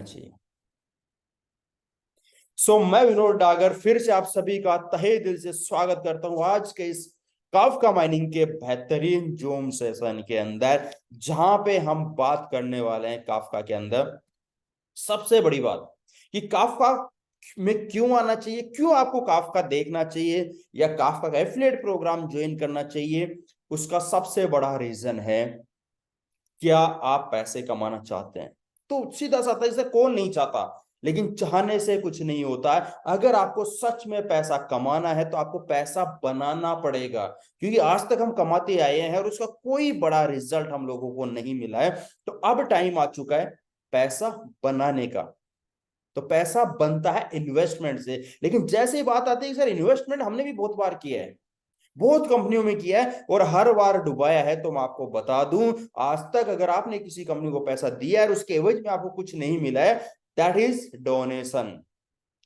चाहिए। मैं विनोद डागर फिर से आप सभी का तहे दिल से स्वागत करता हूं आज के इस काफका माइनिंग के बेहतरीन जूम सेशन के अंदर, जहां पे हम बात करने वाले हैं काफका के अंदर सबसे बड़ी बात कि काफका में क्यों आना चाहिए, क्यों आपको काफका देखना चाहिए या काफका का एफिलिएट प्रोग्राम ज्वाइन करना चाहिए। उसका सबसे बड़ा रीजन है, क्या आप पैसे कमाना चाहते हैं? तो सीधा साधा, इसे कौन नहीं चाहता, लेकिन चाहने से कुछ नहीं होता है। अगर आपको सच में पैसा कमाना है तो आपको पैसा बनाना पड़ेगा, क्योंकि आज तक हम कमाते आए हैं और उसका कोई बड़ा रिजल्ट हम लोगों को नहीं मिला है। तो अब टाइम आ चुका है पैसा बनाने का। तो पैसा बनता है इन्वेस्टमेंट से, लेकिन जैसे ही बात आती है सर इन्वेस्टमेंट हमने भी बहुत बार किया है, बहुत कंपनियों में किया है और हर बार डुबाया है। तो मैं आपको बता दूं, आज तक अगर आपने किसी कंपनी को पैसा दिया है और उसके एवज में आपको कुछ नहीं मिला है, दैट इज डोनेशन।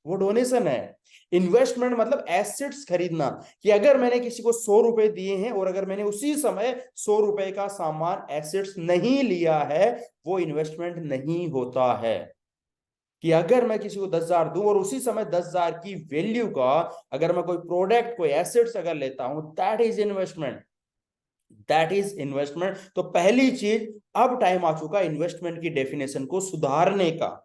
वो डोनेशन है। इन्वेस्टमेंट मतलब एसेट्स खरीदना, कि अगर मैंने किसी को 100 रुपए दिए हैं और अगर मैंने उसी समय 100 रुपए का सामान एसेट्स नहीं लिया है, वो इन्वेस्टमेंट नहीं होता है। कि अगर मैं किसी को 10,000 दूं और उसी समय 10,000 की वैल्यू का अगर मैं कोई प्रोडक्ट, कोई एसेट्स अगर लेता हूं, that is investment. That is investment. तो पहली चीज, अब टाइम आ चुका है इन्वेस्टमेंट की डेफिनेशन को सुधारने का।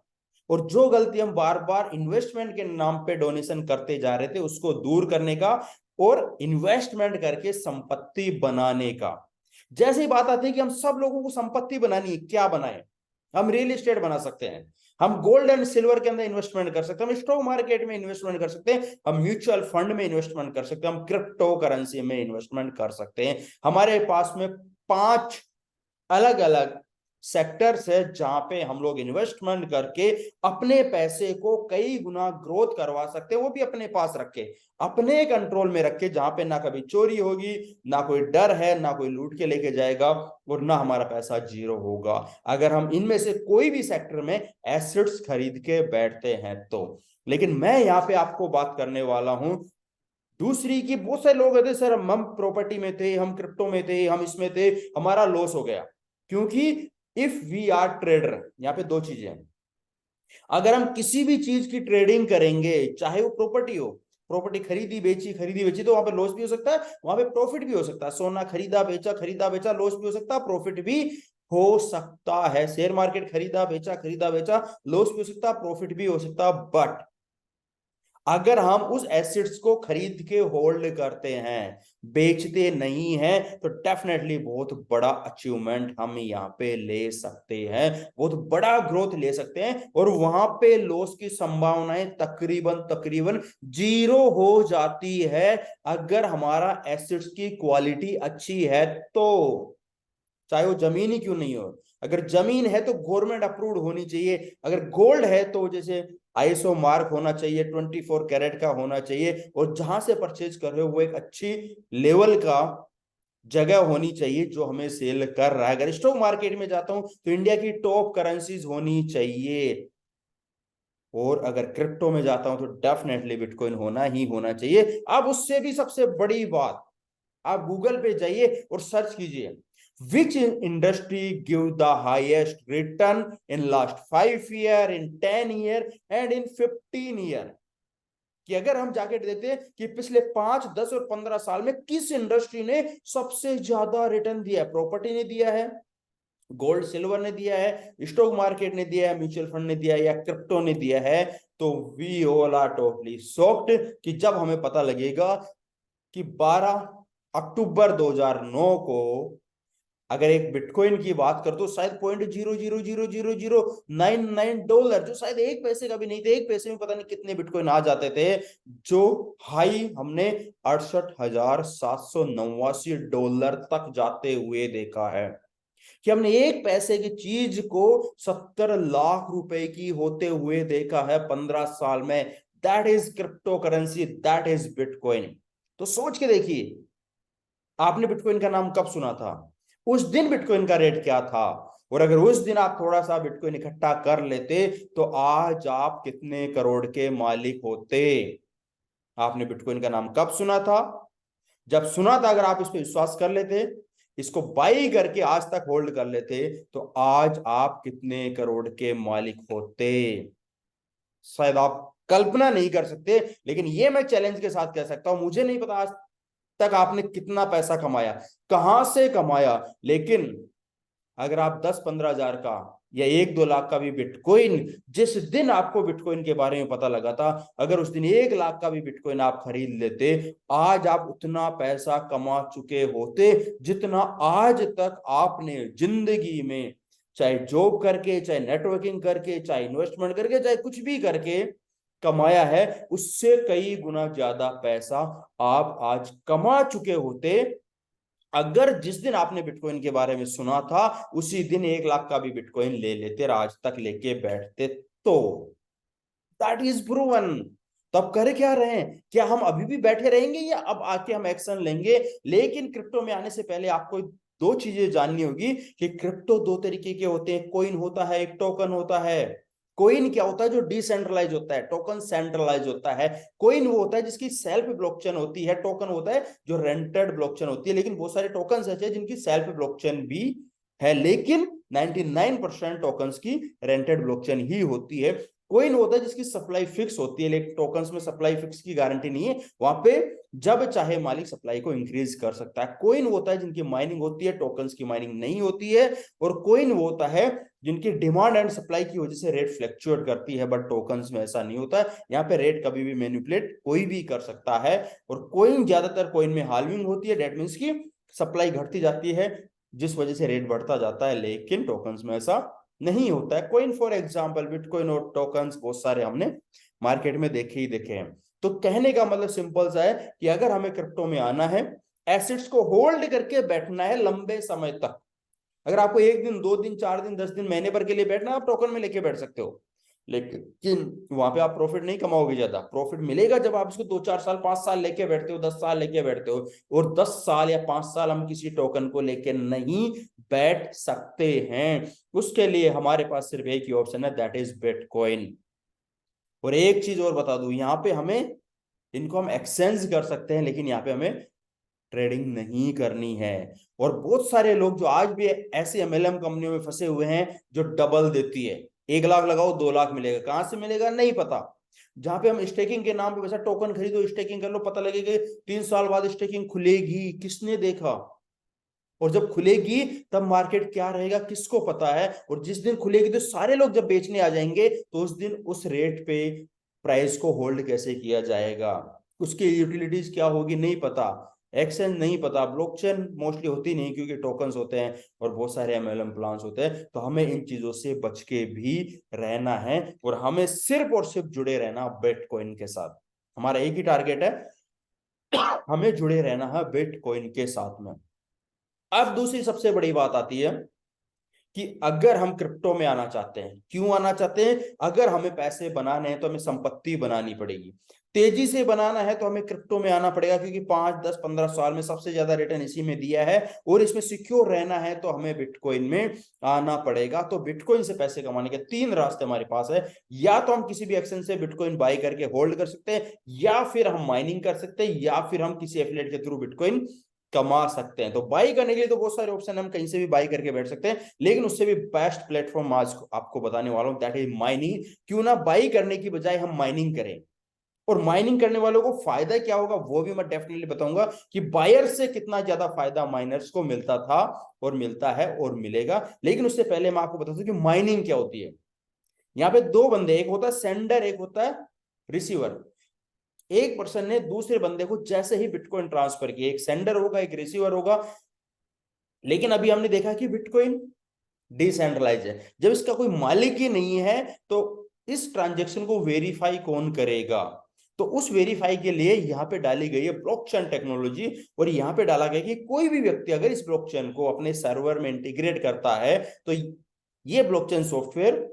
और जो गलती हम बार बार इन्वेस्टमेंट के नाम पे डोनेशन करते जा रहे थे, उसको दूर करने का और इन्वेस्टमेंट करके संपत्ति बनाने का। जैसे ही बात आती है कि हम सब लोगों को संपत्ति बनानी है, क्या बनाए? हम रियल एस्टेट बना सकते हैं, हम गोल्ड एंड सिल्वर के अंदर इन्वेस्टमेंट कर सकते हैं, हम स्टॉक मार्केट में इन्वेस्टमेंट कर सकते हैं, हम म्यूचुअल फंड में इन्वेस्टमेंट कर सकते हैं, हम क्रिप्टो करेंसी में इन्वेस्टमेंट कर सकते हैं। हमारे पास में 5 अलग अलग सेक्टर्स है जहां पे हम लोग इन्वेस्टमेंट करके अपने पैसे को कई गुना ग्रोथ करवा सकते हैं, वो भी अपने पास रखे, अपने कंट्रोल में रखे, जहां पे ना कभी चोरी होगी, ना कोई डर है, ना कोई लूट के लेके जाएगा और ना हमारा पैसा जीरो होगा, अगर हम इनमें से कोई भी सेक्टर में एसेट्स खरीद के बैठते हैं तो। लेकिन मैं यहाँ पे आपको बात करने वाला हूं दूसरी, की बहुत सारे लोग कहते सर हम प्रॉपर्टी में थे, हम क्रिप्टो में थे, हम इसमें थे, हमारा लॉस हो गया। क्योंकि इफ वी आर ट्रेडर, यहाँ पे दो चीजें हैं। अगर हम किसी भी चीज की ट्रेडिंग करेंगे, चाहे वो प्रॉपर्टी हो, प्रॉपर्टी खरीदी बेची, तो वहां पे लॉस भी हो सकता है, वहां पे प्रॉफिट भी हो सकता है। सोना खरीदा बेचा लॉस भी हो सकता है, प्रॉफिट भी हो सकता है। शेयर मार्केट खरीदा बेचा लॉस भी हो सकता है, प्रॉफिट भी हो सकता है। बट अगर हम उस एसेट्स को खरीद के होल्ड करते हैं, बेचते नहीं हैं, तो डेफिनेटली बहुत बड़ा अचीवमेंट हम यहाँ पे ले सकते हैं, बहुत बड़ा ग्रोथ ले सकते हैं और वहां पे लॉस की संभावनाएं तकरीबन तकरीबन जीरो हो जाती है, अगर हमारा एसेट्स की क्वालिटी अच्छी है तो। चाहे वो जमीन ही क्यों नहीं हो, अगर जमीन है तो गवर्नमेंट अप्रूव्ड होनी चाहिए, अगर गोल्ड है तो जैसे आईएसओ मार्क होना चाहिए, 24 कैरेट का होना चाहिए, और जहां से परचेज कर रहे हो वो एक अच्छी लेवल का जगह होनी चाहिए जो हमें सेल कर रहा है। अगर स्टॉक मार्केट में जाता हूं तो इंडिया की टॉप करेंसीज होनी चाहिए, और अगर क्रिप्टो में जाता हूं तो डेफिनेटली बिटकॉइन होना ही होना चाहिए। अब उससे भी सबसे बड़ी बात, आप गूगल पे जाइए और सर्च कीजिए विच industry give the highest return in last 5 year, in 10 year and in 15 year. कि अगर हम जाके देखते हैं कि पिछले 5, 10 और 15 साल में किस इंडस्ट्री ने सबसे ज्यादा रिटर्न दिया है, प्रॉपर्टी ने दिया है, गोल्ड सिल्वर ने दिया है, स्टॉक मार्केट ने दिया है, म्यूचुअल फंड ने दिया है, या क्रिप्टो ने दिया है, तो we all are totally shocked कि जब हमें पता लगेगा कि 12 अक्टूबर 2009 को अगर एक बिटकॉइन की बात कर तो शायद 0.000099 डॉलर, जो शायद एक पैसे का भी नहीं थे, एक पैसे में पता नहीं कितने बिटकॉइन आ जाते थे, जो हाई हमने 68,789 डॉलर तक जाते हुए देखा है। कि हमने एक पैसे की चीज को 70 लाख रुपए की होते हुए देखा है 15 साल में। That is crypto currency, that is bitcoin. तो सोच के देखिए, आपने बिटकॉइन का नाम कब सुना था? उस दिन बिटकॉइन का रेट क्या था? और अगर उस दिन आप थोड़ा सा बिटकॉइन इकट्ठा कर लेते तो आज आप कितने करोड़ के मालिक होते? आपने बिटकॉइन का नाम कब सुना था? जब सुना था, अगर आप इस पर विश्वास कर लेते इसको बाई करके आज तक होल्ड कर लेते तो आज आप कितने करोड़ के मालिक होते, शायद आप कल्पना नहीं कर सकते। लेकिन ये मैं चैलेंज के साथ कह सकता हूं, मुझे नहीं पता आज तक आपने कितना पैसा कमाया, कहां से कमाया, लेकिन अगर आप 10-15 हजार का या 1-2 लाख का भी बिटकॉइन, जिस दिन आपको बिटकॉइन के बारे में पता लगा था, अगर उस दिन 1 लाख का भी बिटकॉइन आप खरीद लेते, आज आप उतना पैसा कमा चुके होते जितना आज तक आपने जिंदगी में, चाहे जॉब करके, चाहे नेटवर्किंग करके, चाहे इन्वेस्टमेंट करके, चाहे कुछ भी करके कमाया है, उससे कई गुना ज्यादा पैसा आप आज कमा चुके होते अगर जिस दिन आपने बिटकॉइन के बारे में सुना था उसी दिन 1 लाख का भी बिटकॉइन ले लेते और आज तक लेके बैठते। तो दैट इज प्रूवन। तो अब कर क्या रहे हैं, क्या हम अभी भी बैठे रहेंगे या अब आके हम एक्शन लेंगे? लेकिन क्रिप्टो में आने से पहले आपको दो चीजें जाननी होगी कि क्रिप्टो दो तरीके के होते हैं, कोइन होता है, एक टोकन होता है। कोइन क्या होता है? जो डिसेंट्रलाइज होता है। टोकन सेंट्रलाइज होता है। कोइन वो होता है जिसकी सेल्फ ब्लॉकचेन होती है। टोकन होता है जो रेंटेड ब्लॉकचेन होती है। लेकिन बहुत सारे टोकन ऐसे हैं जिनकी सेल्फ ब्लॉकचेन भी है, लेकिन 99% टोकन्स की रेंटेड ब्लॉकचेन ही होती है। कोइन होता है जिसकी सप्लाई फिक्स होती है, लेकिन टोकन्स में सप्लाई फिक्स की गारंटी नहीं है, वहां पे जब चाहे मालिक सप्लाई को इंक्रीज कर सकता है। कोइन होता है जिनकी माइनिंग होती है, टोकन्स की माइनिंग नहीं होती है। और कोइन वो होता है जिनकी डिमांड एंड सप्लाई की वजह से रेट फ्लक्चुएट करती है, बट टोकन्स में ऐसा नहीं होता है। यहाँ पे रेट कभी भी मैनिपुलेट कोई भी कर सकता है। और कोइन ज्यादातर कोइन में हाल्विंग होती है, डेट मीन्स की सप्लाई घटती जाती है जिस वजह से रेट बढ़ता जाता है, लेकिन टोकन्स में ऐसा नहीं होता है। कोइन फॉर एग्जांपल बिटकॉइन और टोकन्स बहुत सारे हमने मार्केट में देखे ही देखे हैं। तो कहने का मतलब सिंपल सा है कि अगर हमें क्रिप्टो में आना है, एसेट्स को होल्ड करके बैठना है लंबे समय तक। अगर आपको 1 दिन, 2 दिन, 4 दिन, 10 दिन, महीने भर के लिए बैठना, आप टोकन में लेके बैठ सकते हो, लेकिन वहां पे आप प्रॉफिट नहीं कमाओगे। ज्यादा प्रॉफिट मिलेगा जब आप इसको 2-4 साल, 5 साल लेके बैठते हो, 10 साल लेके बैठते हो। और 10 साल या 5 साल हम किसी टोकन को लेके नहीं बैठ सकते हैं। उसके लिए हमारे पास सिर्फ एक ही ऑप्शन है, दैट इज बिटकॉइन। और एक चीज और बता दूं, यहाँ पे हमें, इनको हम एक्सचेंज कर सकते हैं, लेकिन यहाँ पे हमें ट्रेडिंग नहीं करनी है। और बहुत सारे लोग जो आज भी ऐसी एमएलएम कंपनियों में फंसे हुए हैं जो डबल देती है, 1 लाख लगाओ 2 लाख मिलेगा, कहां से मिलेगा नहीं पता। जहां पे हम स्टेकिंग के नाम पे वैसा टोकन खरीदो, स्टेकिंग कर लो, पता लगेगा 3 साल बाद स्टेकिंग खुलेगी, किसने देखा? और जब खुलेगी तब मार्केट क्या रहेगा किसको पता है। और जिस दिन खुलेगी तो सारे लोग जब बेचने आ जाएंगे, तो उस दिन उस रेट पे प्राइस को होल्ड कैसे किया जाएगा, उसकी यूटिलिटीज क्या होगी नहीं पता, एक्सचेंज नहीं पता, ब्लॉकचेन मोस्टली होती नहीं क्योंकि टोकन्स होते हैं और बहुत सारे एमएलएम प्लान्स होते हैं। तो हमें इन चीजों से बच के भी रहना है और हमें सिर्फ और सिर्फ जुड़े रहना बिटकॉइन के साथ। हमारा एक ही टारगेट है, हमें जुड़े रहना है बिटकॉइन के साथ में। अब दूसरी सबसे बड़ी बात आती है कि अगर हम क्रिप्टो में आना चाहते हैं, क्यों आना चाहते हैं? अगर हमें पैसे बनाने हैं तो हमें संपत्ति बनानी पड़ेगी। तेजी से बनाना है तो हमें क्रिप्टो में आना पड़ेगा, क्योंकि 5, 10, 15 साल में सबसे ज्यादा रिटर्न इसी में दिया है। और इसमें सिक्योर रहना है तो हमें बिटकॉइन में आना पड़ेगा। तो बिटकॉइन से पैसे कमाने के 3 रास्ते हमारे पास है। या तो हम किसी भी एक्सचेंज से बिटकॉइन बाई करके होल्ड कर सकते हैं, या फिर हम माइनिंग कर सकते हैं, या फिर हम किसी एफिलिएट के थ्रू बिटकॉइन कमा सकते हैं। तो बाई करने के लिए तो बहुत सारे ऑप्शन, हम कहीं से भी बाई करके बैठ सकते हैं, लेकिन उससे भी बेस्ट प्लेटफॉर्म आज आपको बताने वाला हूं, दैट इज माइनिंग। क्यों ना बाई करने की बजाय हम माइनिंग करें। और माइनिंग करने वालों को फायदा क्या होगा वो भी मैं डेफिनेटली बताऊंगा कि बायर से कितना ज्यादा फायदा माइनर्स को मिलता था और मिलता है और मिलेगा। लेकिन उससे पहले मैं आपको बता दूं कि माइनिंग क्या होती है। यहाँ पे दो बंदे, एक होता है सेंडर, एक होता है रिसीवर। एक पर्सन ने दूसरे बंदे को जैसे ही बिटकॉइन ट्रांसफर किया, एक सेंडर होगा एक रिसीवर होगा। लेकिन अभी हमने देखा कि बिटकॉइन डिसेंट्रलाइज है। जब इसका कोई मालिक ही नहीं है तो इस ट्रांजेक्शन को वेरीफाई कौन करेगा? तो उस वेरीफाई के लिए यहां पे डाली गई है ब्लॉकचेन टेक्नोलॉजी। और यहां पे डाला गया कि कोई भी व्यक्ति अगर इस ब्लॉकचेन को अपने सर्वर में इंटीग्रेट करता है तो ये ब्लॉकचेन सॉफ्टवेयर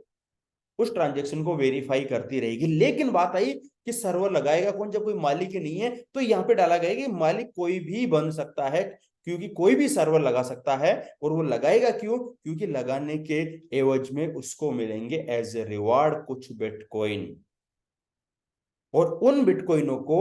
उस ट्रांजेक्शन को वेरीफाई करती रहेगी। लेकिन बात आई कि सर्वर लगाएगा कौन जब कोई मालिक ही नहीं है? तो यहाँ पे डाला गया कि मालिक कोई भी बन सकता है, क्योंकि कोई भी सर्वर लगा सकता है। और वो लगाएगा क्यों? क्योंकि लगाने के एवज में उसको मिलेंगे एज ए रिवार्ड कुछ बिटकॉइन। और उन बिटकॉइनों को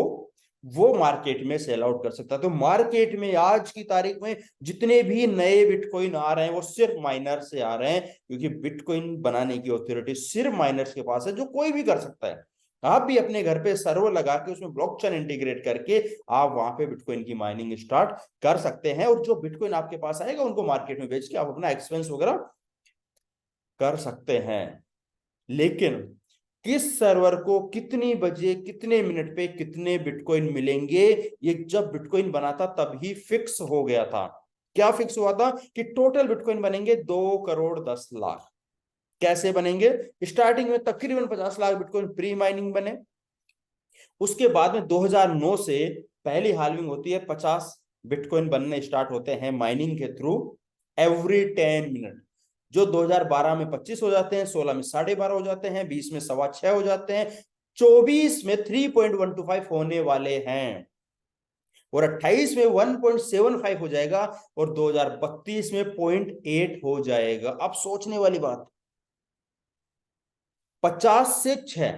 वो मार्केट में सेल आउट कर सकता है। तो मार्केट में आज की तारीख में जितने भी नए बिटकॉइन आ रहे हैं वो सिर्फ माइनर से आ रहे हैं, क्योंकि बिटकॉइन बनाने की ऑथोरिटी सिर्फ माइनर्स के पास है, जो कोई भी कर सकता है। आप भी अपने घर पे सर्वर लगा के उसमें ब्लॉकचेन इंटीग्रेट करके आप वहां पे बिटकॉइन की माइनिंग स्टार्ट कर सकते हैं, और जो बिटकॉइन आपके पास आएगा उनको मार्केट में बेच के आप अपना एक्सपेंस वगैरह कर सकते हैं। लेकिन किस सर्वर को कितनी बजे कितने मिनट पे कितने बिटकॉइन मिलेंगे, ये जब बिटकॉइन बना था तभी फिक्स हो गया था। क्या फिक्स हुआ था कि टोटल बिटकॉइन बनेंगे 2 करोड़ 10 लाख। कैसे बनेंगे? स्टार्टिंग में तकरीबन 50 लाख बिटकॉइन प्री माइनिंग बने। उसके बाद में 2009 से पहली हाल्विंग होती है, 50 बिटकॉइन बनने स्टार्ट होते हैं माइनिंग के थ्रू एवरी 10 मिनट। जो 2012 में 25 हो जाते हैं, 16 में 12.5 हो जाते हैं, 20 में 6.25 हो जाते हैं, 24 में 3.125 होने वाले हैं, और 28 में 1.75 हो जाएगा, और 2032 में 0.8 हो जाएगा। अब सोचने वाली बात, 50 से 6,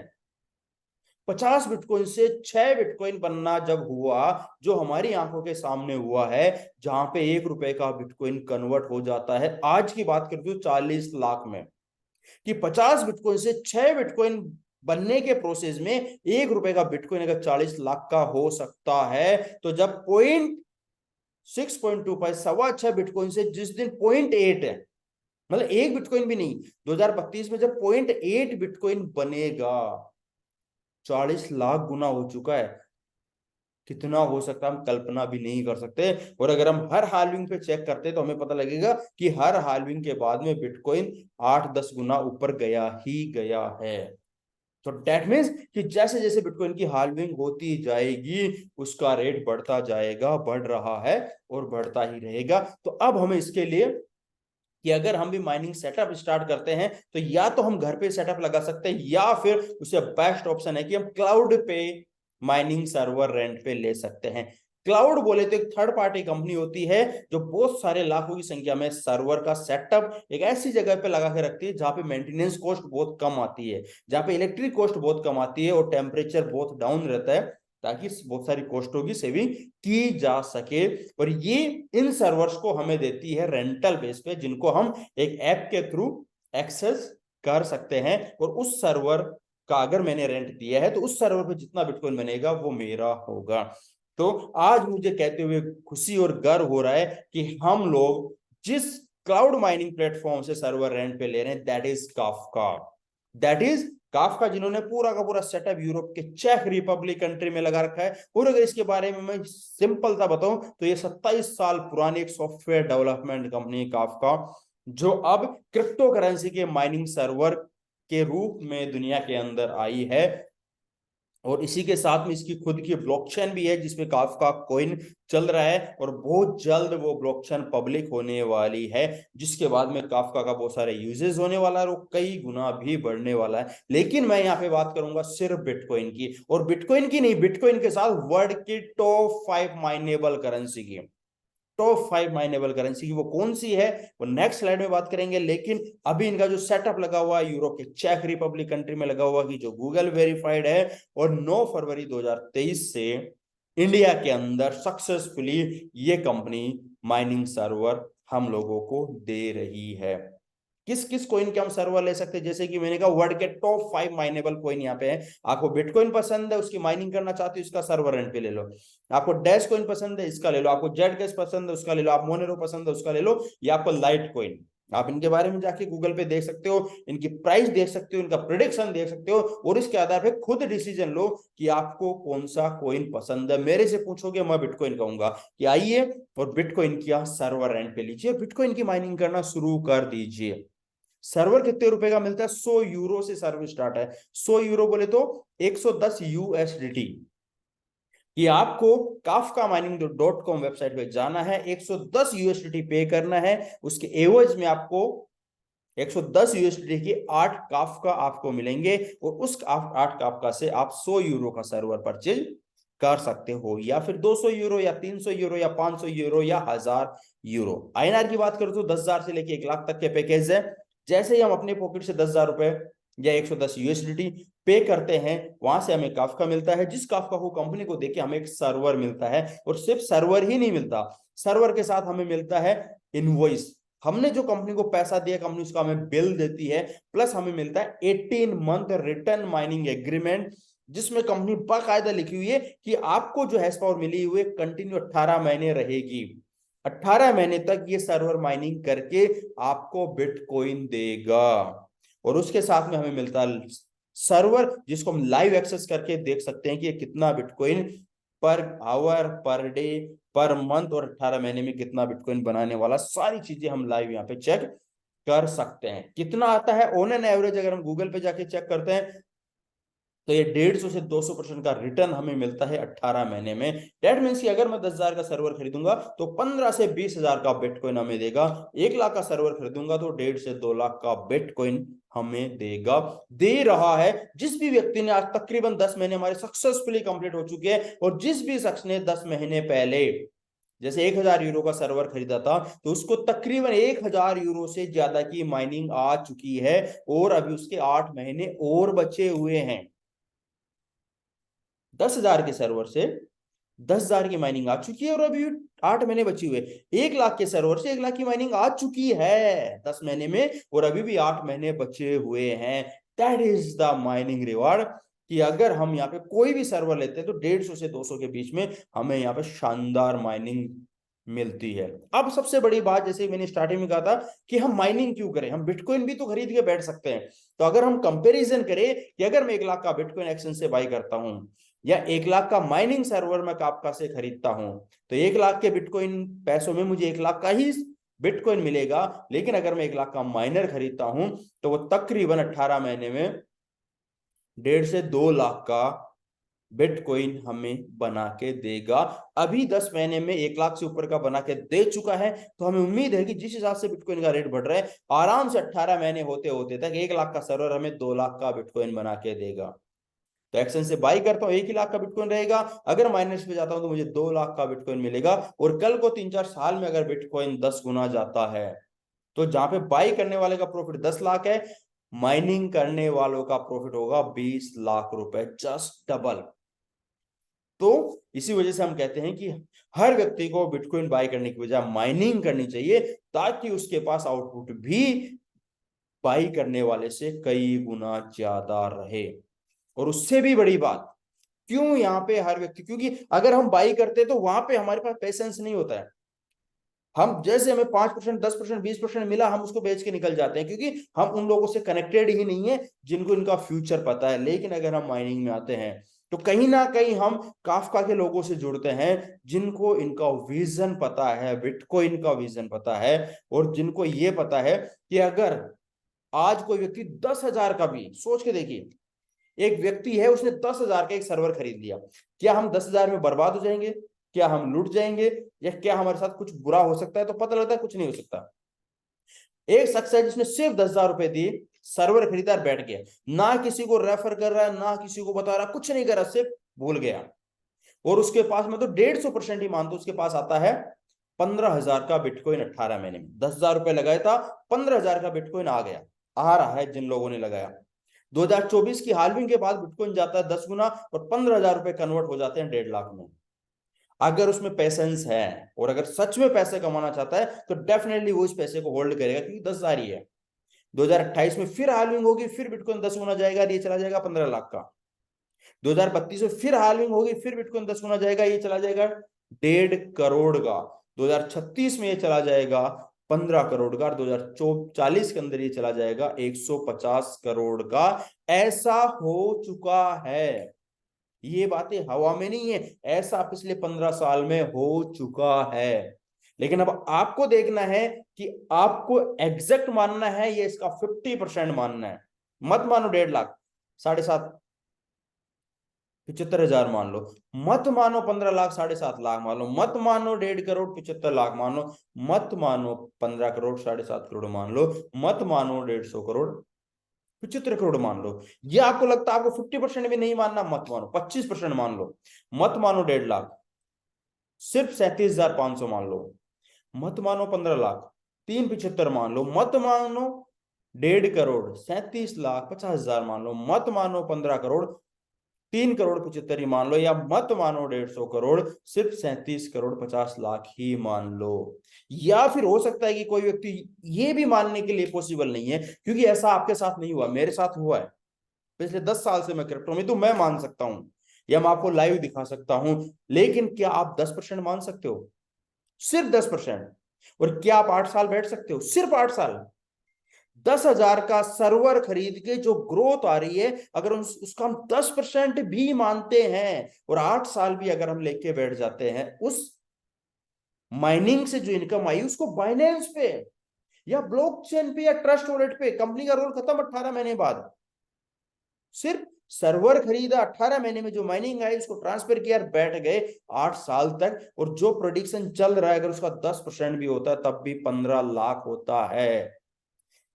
50 बिटकॉइन से 6 बिटकॉइन बनना जब हुआ, जो हमारी आंखों के सामने हुआ है, जहां पे 1 रुपए का बिटकॉइन कन्वर्ट हो जाता है, आज की बात करते हो 40 लाख में, कि 50 बिटकॉइन से 6 बिटकॉइन बनने के प्रोसेस में 1 रुपए का बिटकॉइन अगर 40 लाख का हो सकता है, तो जब 6.25 6.25 बिटकॉइन से जिस दिन 0.8 है, मतलब एक बिटकॉइन भी नहीं, 2032 में जब 0.8 बिटकॉइन बनेगा, 40 लाख गुना हो चुका है। कितना हो सकता है हम कल्पना भी नहीं कर सकते। और अगर हम हर हाल्विंग पे चेक करते तो हमें पता लगेगा कि हर हाल्विंग के बाद में बिटकॉइन 8-10 गुना ऊपर गया ही गया है। तो डेट मीन्स कि जैसे जैसे बिटकॉइन की हाल्विंग होती जाएगी उसका रेट बढ़ता जाएगा, बढ़ रहा है और बढ़ता ही रहेगा। तो अब हमें इसके लिए कि अगर हम भी माइनिंग सेटअप स्टार्ट करते हैं तो या तो हम घर पे सेटअप लगा सकते हैं, या फिर उससे बेस्ट ऑप्शन है कि हम क्लाउड पे माइनिंग सर्वर रेंट पे ले सकते हैं। क्लाउड बोले तो एक थर्ड पार्टी कंपनी होती है जो बहुत सारे लाखों की संख्या में सर्वर का सेटअप एक ऐसी जगह पे लगा के रखती है जहां पे मेंटेनेंस कॉस्ट बहुत कम आती है, जहां पे इलेक्ट्रिक कॉस्ट बहुत कम आती है और टेम्परेचर बहुत डाउन रहता है, ताकि बहुत सारी कॉस्टों की सेविंग की जा सके। और ये इन सर्वर्स को हमें देती है रेंटल बेस पे, जिनको हम एक ऐप के थ्रू एक्सेस कर सकते हैं, और उस सर्वर का अगर मैंने रेंट दिया है तो उस सर्वर पे जितना बिटकॉइन बनेगा वो मेरा होगा। तो आज मुझे कहते हुए खुशी और गर्व हो रहा है कि हम लोग जिस क्लाउड माइनिंग प्लेटफॉर्म से सर्वर रेंट पे ले रहे हैं, that is Kafka. That is Kafka, जिन्होंने पूरा का पूरा सेटअप यूरोप के चेक रिपब्लिक कंट्री में लगा रखा है। और अगर इसके बारे में मैं सिंपल सा बताऊं तो ये 27 साल पुरानी एक सॉफ्टवेयर डेवलपमेंट कंपनी काफका, जो अब क्रिप्टो करेंसी के माइनिंग सर्वर के रूप में दुनिया के अंदर आई है। और इसी के साथ में इसकी खुद की ब्लॉकचेन भी है जिसमें काफका कॉइन चल रहा है, और बहुत जल्द वो ब्लॉकचेन पब्लिक होने वाली है, जिसके बाद में काफका का बहुत सारे यूजेस होने वाला है और कई गुना भी बढ़ने वाला है। लेकिन मैं यहाँ पे बात करूंगा सिर्फ बिटकॉइन की, और बिटकॉइन की नहीं, बिटकॉइन के साथ वर्ल्ड की टॉप 5 माइनेबल करेंसी की। टॉप 5 माइनेबल करेंसी की वो कौन सी है वो नेक्स्ट स्लाइड में बात करेंगे। लेकिन अभी इनका जो सेटअप लगा हुआ है यूरोप के चेक रिपब्लिक कंट्री में लगा हुआ, कि जो गूगल वेरीफाइड है, और 9 फरवरी 2023 से इंडिया के अंदर सक्सेसफुली ये कंपनी माइनिंग सर्वर हम लोगों को दे रही है। किस किस कॉइन के हम सर्वर ले सकते हैं, जैसे कि मैंने कहा वर्ल्ड के टॉप 5 माइनेबल कॉइन यहाँ पे है। आपको बिटकॉइन पसंद है, उसकी माइनिंग करना चाहते हो, इसका सर्वर रेंट पे ले लो। आपको डैश कॉइन पसंद है, इसका ले लो। आपको जेड गैस पसंद है, उसका ले लो। आप मोनेरो पसंद है, उसका ले लो। या आपको लाइट कॉइन, आप इनके बारे में जाके गूगल पे देख सकते हो, इनकी प्राइस देख सकते हो, इनका प्रिडिक्शन देख सकते हो, और इसके आधार पे खुद डिसीजन लो कि आपको कौन सा कॉइन पसंद है। मेरे से पूछोगे मैं बिटकॉइन कहूंगा कि आइए और बिटकॉइन का सर्वर रेंट पे लीजिए, बिटकॉइन की माइनिंग करना शुरू कर दीजिए। सर्वर कितने रुपए का मिलता है? 100 यूरो से सर्वर स्टार्ट है। 100 यूरो बोले तो 110 यूएसडीटी। कि आपको Kafka mining dot com website पे जाना है, 110 यूएसडीटी पे करना है, उसके एवज में आपको 110 यूएसडीटी की 8 काफका आपको मिलेंगे, और उस 8 काफका से आप 100 यूरो का सर्वर परचेज कर सकते हो, या फिर 200 यूरो या 300 यूरो या 500 यूरो या 1000 यूरो। आईएनआर की बात करूं तो 10,000 से लेके 1 लाख तक के पैकेज है। जैसे ही हम अपने पॉकेट से 10,000 रुपए या 110 यूएसडीटी पे करते हैं, वहां से हमें काफका मिलता है, जिस काफका को कंपनी को देके हमें एक सर्वर मिलता है। और सिर्फ सर्वर ही नहीं मिलता, सर्वर के साथ हमें मिलता है इनवॉइस। हमने जो कंपनी को पैसा दिया, कंपनी उसका हमें बिल देती है, प्लस हमें मिलता है 18 मंथ रिटर्न माइनिंग एग्रीमेंट, जिसमें कंपनी बाकायदा लिखी हुई है कि आपको जो हैश पावर मिली हुई है कंटिन्यू 18 महीने रहेगी। 18 महीने तक ये सर्वर माइनिंग करके आपको बिटकॉइन देगा। और उसके साथ में हमें मिलता है सर्वर, जिसको हम लाइव एक्सेस करके देख सकते हैं कि ये कितना bitcoin per hour, per day, per month और 18 महीने में कितना बिटकॉइन बनाने वाला, सारी चीजें हम लाइव यहाँ पे चेक कर सकते हैं। कितना आता है ऑन एन एवरेज, अगर हम गूगल पे जाके चेक करते हैं तो ये 150 से 200% का रिटर्न हमें मिलता है 18 महीने में। डेट मीन्स कि अगर मैं 10,000 का सर्वर खरीदूंगा तो 15 से 20,000 का बिटकॉइन हमें देगा। 1 लाख का सर्वर खरीदूंगा तो 1.5 से 2 लाख का बिटकॉइन हमें देगा, दे रहा है। जिस भी व्यक्ति ने आज तकरीबन 10 महीने हमारे सक्सेसफुली कंप्लीट हो चुके हैं, और जिस भी शख्स ने 10 महीने पहले जैसे 1,000 यूरो का सर्वर खरीदा था, तो उसको तकरीबन 1,000 यूरो से ज्यादा की माइनिंग आ चुकी है, और अभी उसके 8 महीने और बचे हुए हैं। 10,000 के सर्वर से 10,000 की माइनिंग आ चुकी है, और अभी 8 महीने बची हुए। 1 लाख के सर्वर से 1 लाख की माइनिंग आ चुकी है 10 महीने में, और अभी भी 8 महीने बचे हुए हैं। That is the mining reward, कि अगर हम यहाँ पे कोई भी सर्वर लेते हैं तो 150 से 200 के बीच में हमें यहाँ पे शानदार माइनिंग मिलती है। अब सबसे बड़ी बात, जैसे मैंने स्टार्टिंग में कहा था कि हम माइनिंग क्यों करें, हम बिटकॉइन भी तो खरीद के बैठ सकते हैं। तो अगर हम कंपैरिजन करें कि अगर मैं 1 लाख का बिटकॉइन एक्सचेंज से बाई करता हूं, या 1 लाख का माइनिंग सर्वर मैं काफका से खरीदता हूं, तो 1 लाख के बिटकॉइन पैसों में मुझे 1 लाख का ही बिटकॉइन मिलेगा। लेकिन अगर मैं 1 लाख का माइनर खरीदता हूं तो वो तकरीबन 18 महीने में 1.5 से 2 लाख का बिटकॉइन हमें बना के देगा। अभी 10 महीने में 1 लाख से ऊपर का बना के दे चुका है। तो हमें उम्मीद है कि जिस हिसाब से बिटकॉइन का रेट बढ़ रहा है, आराम से 18 महीने होते होते तक 1 लाख का सर्वर हमें 2 लाख का बिटकॉइन बना के देगा। तो एक्सचेंज से बाई करता हूं 1 ही लाख का बिटकॉइन रहेगा, अगर माइनस पे जाता हूं तो मुझे 2 लाख का बिटकॉइन मिलेगा। और कल को 3-4 साल में अगर बिटकॉइन 10 गुना जाता है, तो जहां पे बाई करने वाले का प्रॉफिट 10 लाख है, माइनिंग करने वालों का प्रॉफिट होगा 20 लाख रुपए, जस्ट डबल। तो इसी वजह से हम कहते हैं कि हर व्यक्ति को बिटकॉइन बाय करने की बजाय माइनिंग करनी चाहिए, ताकि उसके पास आउटपुट भी बाई करने वाले से कई गुना ज्यादा रहे। और उससे भी बड़ी बात, क्यों यहाँ पे हर व्यक्ति, क्योंकि अगर हम बाई करते हैं तो वहां पे हमारे पास पेशेंस नहीं होता है। हम जैसे हमें 5%, 10%, 20% मिला, हम उसको बेच के निकल जाते हैं, क्योंकि हम उन लोगों से कनेक्टेड ही नहीं है जिनको इनका फ्यूचर पता है। लेकिन अगर हम माइनिंग में आते हैं तो कहीं ना कहीं हम काफका के लोगों से जुड़ते हैं, जिनको इनका विजन पता है, बिटकॉइन का विजन पता है, और जिनको ये पता है कि अगर आज कोई व्यक्ति 10,000 का भी, सोच के देखिए, एक व्यक्ति है उसने 10,000 का एक सर्वर खरीद लिया, क्या हम 10,000 में बर्बाद हो जाएंगे? क्या हम लूट जाएंगे? या क्या हमारे साथ कुछ बुरा हो सकता है? तो पता लगता है कुछ नहीं हो सकता। एक शख्स है जिसने सिर्फ 10,000 रुपए दिए, सर्वर खरीदा, बैठ गया, ना किसी को रेफर कर रहा है, ना किसी को बता रहा, कुछ नहीं कर रहा, सिर्फ भूल गया। और उसके पास, मैं तो 150% ही मानता हूं, उसके पास आता है 15,000 का बिटकॉइन 18 महीने में। 10,000 रुपए लगाया था, 15,000 का बिटकॉइन आ गया, आ रहा है जिन लोगों ने लगाया। 2024 की हाल्विंग के बाद बिटकॉइन जाता है 10 गुना, और 15,000 रुपए कन्वर्ट हो जाते हैं 1.5 लाख में। अगर उसमें पेशेंस है और अगर सच में पैसे कमाना चाहता है, तो डेफिनेटली वो इस पैसे को होल्ड करेगा, क्योंकि 10,000 ही है। 2028 में फिर हाल्विंग होगी, फिर बिटकॉइन 10 गुना जाएगा, ये चला जाएगा 15 लाख का। 2032 में फिर हाल्विंग होगी, फिर बिटकॉइन 10 गुना जाएगा, ये चला जाएगा 1.5 करोड़ का। 2036 में ये चला जाएगा 15 करोड़ का, और 2040 के अंदर ये चला जाएगा 150 करोड़ का। ऐसा हो चुका है, ये बातें हवा में नहीं है, ऐसा पिछले 15 साल में हो चुका है। लेकिन अब आपको देखना है कि आपको एग्जैक्ट मानना है या इसका 50% मानना है। मत मानो 1.5 लाख, 7.5, 75,000 मान लो, मत मानो 15 लाख, 7.5 लाख मान लो, मत मानो 1.5 करोड़ 75 लाख मान लो, मत मानो 15 करोड़ 7.5 करोड़ मान लो, मत मानो 150 करोड़ 75 करोड़ मान लो। ये आपको लगता है, आपको 50% भी नहीं मानना, मत मानो, 25% मान लो। मत मानो 1.5 लाख, सिर्फ 37,500 मान लो। मत मानो 15 लाख, 375 मान लो। मत मानो 1.5 करोड़, 37,50,000 मान लो, मत मानो 15 करोड़, 3 करोड़ 75 ही मान लो, या मत मानो 150 करोड़, सिर्फ 37 करोड़ 50 लाख ही मान लो। या फिर हो सकता है कि कोई व्यक्ति ये भी मानने के लिए पॉसिबल नहीं है, क्योंकि ऐसा आपके साथ नहीं हुआ, मेरे साथ हुआ है। पिछले 10 साल से मैं क्रिप्टो में, तो मैं मान सकता हूं, या मैं आपको लाइव दिखा सकता हूं। लेकिन क्या आप 10% मान सकते हो? सिर्फ 10%। और क्या आप 8 साल बैठ सकते हो? सिर्फ 8 साल। 10,000 का सर्वर खरीद के जो ग्रोथ आ रही है, अगर उसका हम 10% भी मानते हैं, और 8 साल भी अगर हम लेके बैठ जाते हैं, उस माइनिंग से जो इनकम आई उसको बाइनेंस पे या ब्लॉकचेन पे या ट्रस्ट वॉलेट पे, कंपनी का रोल खत्म 18 महीने बाद। सिर्फ सर्वर खरीदा, 18 महीने में जो माइनिंग आई उसको ट्रांसफर किया, बैठ गए 8 साल तक। और जो प्रोडिक्शन चल रहा है, अगर उसका 10% भी होता है तब भी 15 लाख होता है।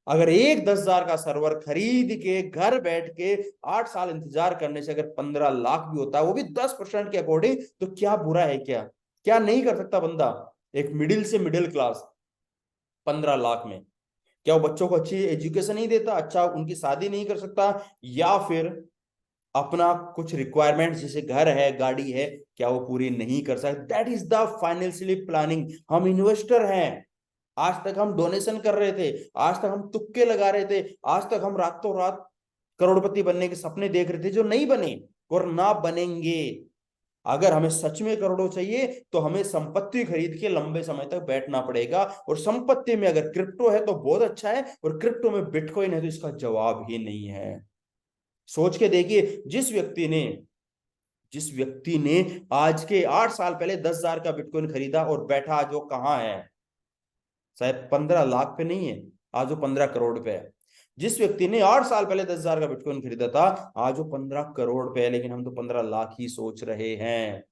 अगर एक 10,000 का सर्वर खरीद के घर बैठ के 8 साल इंतजार करने से अगर 15 लाख भी होता है, वो भी 10% के अकॉर्डिंग, तो क्या बुरा है? क्या क्या नहीं कर सकता बंदा? एक मिडिल से मिडिल क्लास 15 लाख में, क्या वो बच्चों को अच्छी एजुकेशन नहीं देता, अच्छा उनकी शादी नहीं कर सकता, या फिर अपना कुछ रिक्वायरमेंट जैसे घर है, गाड़ी है, क्या वो पूरी नहीं कर सकता? That is the financially planning. हम इन्वेस्टर हैं। आज तक हम डोनेशन कर रहे थे, आज तक हम तुक्के लगा रहे थे, आज तक हम रातों रात करोड़पति बनने के सपने देख रहे थे जो नहीं बने और ना बनेंगे। अगर हमें सच में करोड़ों चाहिए तो हमें संपत्ति खरीद के लंबे समय तक बैठना पड़ेगा। और संपत्ति में अगर क्रिप्टो है तो बहुत अच्छा है, और क्रिप्टो में बिटकॉइन है तो इसका जवाब ही नहीं है। सोच के देखिए, जिस व्यक्ति ने आज के 8 साल पहले 10,000 का बिटकॉइन खरीदा और बैठा, आज वो कहां है? शायद 15 लाख पे नहीं है, आज वो 15 करोड़ पे है। जिस व्यक्ति ने 8 साल पहले 10,000 का बिटकॉइन खरीदा था, आज वो 15 करोड़ पे है, लेकिन हम तो 15 लाख ही सोच रहे हैं।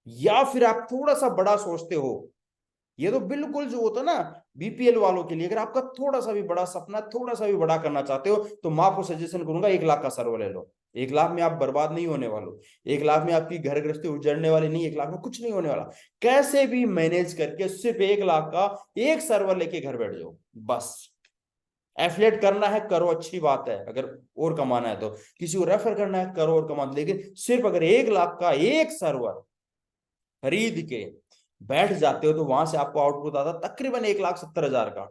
या फिर आप थोड़ा सा बड़ा सोचते हो, ये तो बिल्कुल जो होता है ना बीपीएल वालों के लिए, अगर आपका थोड़ा सा भी बड़ा सपना, थोड़ा सा भी बड़ा करना चाहते हो, तो मैं आपको सजेशन करूंगा 1 लाख का सर्वर ले लो। 1 लाख में आप बर्बाद नहीं होने वाले। 1 लाख में आपकी घर गृहस्थी उजड़ने वाली नहीं, 1 लाख में कुछ नहीं होने वाला। कैसे भी मैनेज करके सिर्फ 1 लाख का एक सर्वर लेके घर बैठ जाओ बस। एफिलेट करना है करो, अच्छी बात है, अगर और कमाना है तो किसी को रेफर करना है करो और कमा, लेकिन सिर्फ अगर 1 लाख का एक सर्वर खरीद के बैठ जाते हो तो वहां से आपको आउटपुट आता तकरीबन 1,70,000 का